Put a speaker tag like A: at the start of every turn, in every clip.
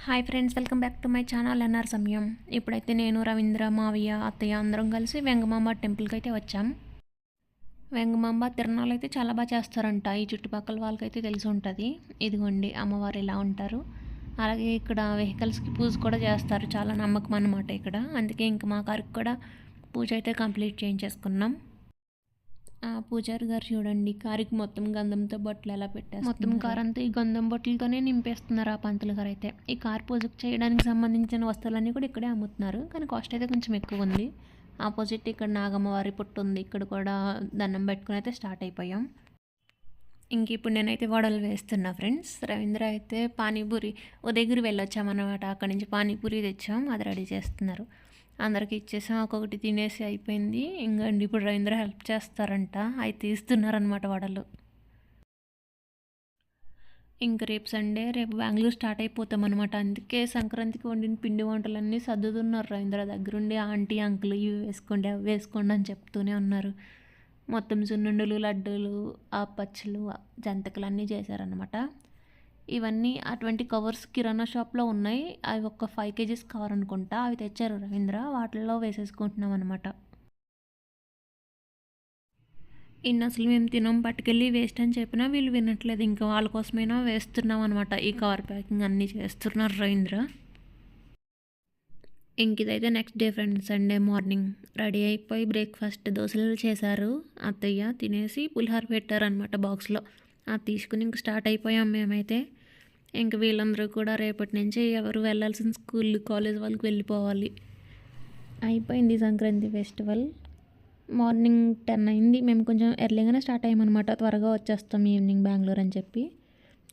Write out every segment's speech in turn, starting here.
A: Hi friends, welcome back to my channel NR సమయం. ఇప్పుడైతే నేను రవీంద్ర, మావయ్య, అత్తయ్య అందరం కలిసి వెంగమాంబ టెంపుల్కి అయితే వచ్చాం. వెంగమాంబ తిరణాలు అయితే చాలా బాగా చేస్తారంట. ఈ చుట్టుపక్కల వాళ్ళకైతే తెలిసి ఉంటుంది. ఇదిగోండి అమ్మవారు ఇలా ఉంటారు. అలాగే ఇక్కడ వెహికల్స్కి పూజ కూడా చేస్తారు. చాలా నమ్మకం అన్నమాట ఇక్కడ. అందుకే ఇంక మా కారుకి కూడా పూజ అయితే కంప్లీట్ చేయించేసుకున్నాం. పూజారి గారు చూడండి, కారుకి మొత్తం గంధంతో బొట్లు ఎలా పెట్టారు. మొత్తం కారు అంతా ఈ గంధం బొట్లతోనే నింపేస్తున్నారు ఆ పంతులు గారు అయితే. ఈ కార్ పూజకు చేయడానికి సంబంధించిన వస్తువులన్నీ కూడా ఇక్కడే అమ్ముతున్నారు, కానీ కాస్ట్ అయితే కొంచెం ఎక్కువ ఉంది. ఆపోజిట్ ఇక్కడ నాగమ్మవారి పుట్టు ఉంది. ఇక్కడ కూడా దండం పెట్టుకుని అయితే స్టార్ట్ అయిపోయాం. ఇంక ఇప్పుడు నేనైతే వడలు వేస్తున్నా ఫ్రెండ్స్. రవీంద్ర అయితే పానీపూరి ఉదయగిరి వెళ్ళొచ్చామన్నమాట. అక్కడి నుంచి పానీపూరి తెచ్చాం, అది రెడీ చేస్తున్నారు. అందరికి ఇచ్చేసాం, ఒక్కొక్కటి తినేసి అయిపోయింది. ఇంకండి ఇప్పుడు రవీంద్ర హెల్ప్ చేస్తారంట, అవి తీస్తున్నారనమాట వడలు. ఇంక రేపు సండే, రేపు బెంగళూరు స్టార్ట్ అయిపోతాం అనమాట. అందుకే సంక్రాంతికి వండిన పిండి వంటలన్నీ సర్దుతున్నారు రవీంద్ర దగ్గరుండి. ఆంటీ అంకుల్ ఇవి వేసుకోండి అవి వేసుకోండి అని చెప్తూనే ఉన్నారు. మొత్తం సున్నుండలు, లడ్డూలు, ఆపచ్చులు, జంతికలు అన్నీ చేశారనమాట. ఇవన్నీ అటువంటి కవర్స్ కిరాణా షాప్లో ఉన్నాయి. అవి ఒక 5 కేజీస్ కవర్ అనుకుంటా, అవి తెచ్చారు రవీంద్ర. వాటిల్లో వేసేసుకుంటున్నాం అనమాట. ఇన్ని అసలు మేము తినం, పట్టుకెళ్ళి వేస్ట్ అని చెప్పినా వీళ్ళు వినట్లేదు. ఇంకా వాళ్ళ కోసమైనా వేస్తున్నాం అనమాట. ఈ కవర్ ప్యాకింగ్ అన్నీ చేస్తున్నారు రవీంద్ర. ఇంక ఇదైతే next day friends, Sunday morning ready అయిపోయి బ్రేక్ఫాస్ట్ దోశలు చేశారు అత్తయ్య. తినేసి పులిహోర పెట్టారనమాట బాక్స్లో. అది తీసుకుని ఇంక స్టార్ట్ అయిపోయాం మేమైతే. ఇంక వీళ్ళందరూ కూడా రేపటి నుంచి ఎవరు వెళ్ళాల్సిన స్కూల్ కాలేజ్ వాళ్ళకి వెళ్ళిపోవాలి. అయిపోయింది సంక్రాంతి ఫెస్టివల్. మార్నింగ్ 10 అయింది. మేము కొంచెం ఎర్లీగానే స్టార్ట్ అయ్యామన్నమాట. త్వరగా వచ్చేస్తాం ఈవినింగ్ బెంగళూరు అని చెప్పి.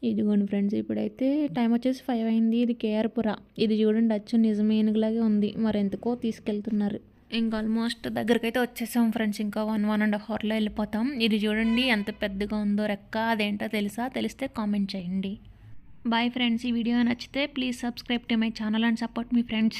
A: ఇదిగోండి ఫ్రెండ్స్, ఇప్పుడైతే టైం వచ్చేసి 5 అయింది. ఇది కేఆర్పుర. ఇది చూడండి, అచ్చు నిజం ఏనుగులాగే ఉంది. మరి ఎందుకో తీసుకెళ్తున్నారు. ఇంకా ఆల్మోస్ట్ దగ్గరకైతే వచ్చేసాం ఫ్రెండ్స్. ఇంకా 1.5 అవర్లో వెళ్ళిపోతాం. ఇది చూడండి ఎంత పెద్దగా ఉందో రెక్క. అదేంటో తెలుసా? తెలిస్తే కామెంట్ చేయండి. Bye friends. ఈ వీడియో నచ్చితే please subscribe to my channel and support మీ ఫ్రెండ్స్.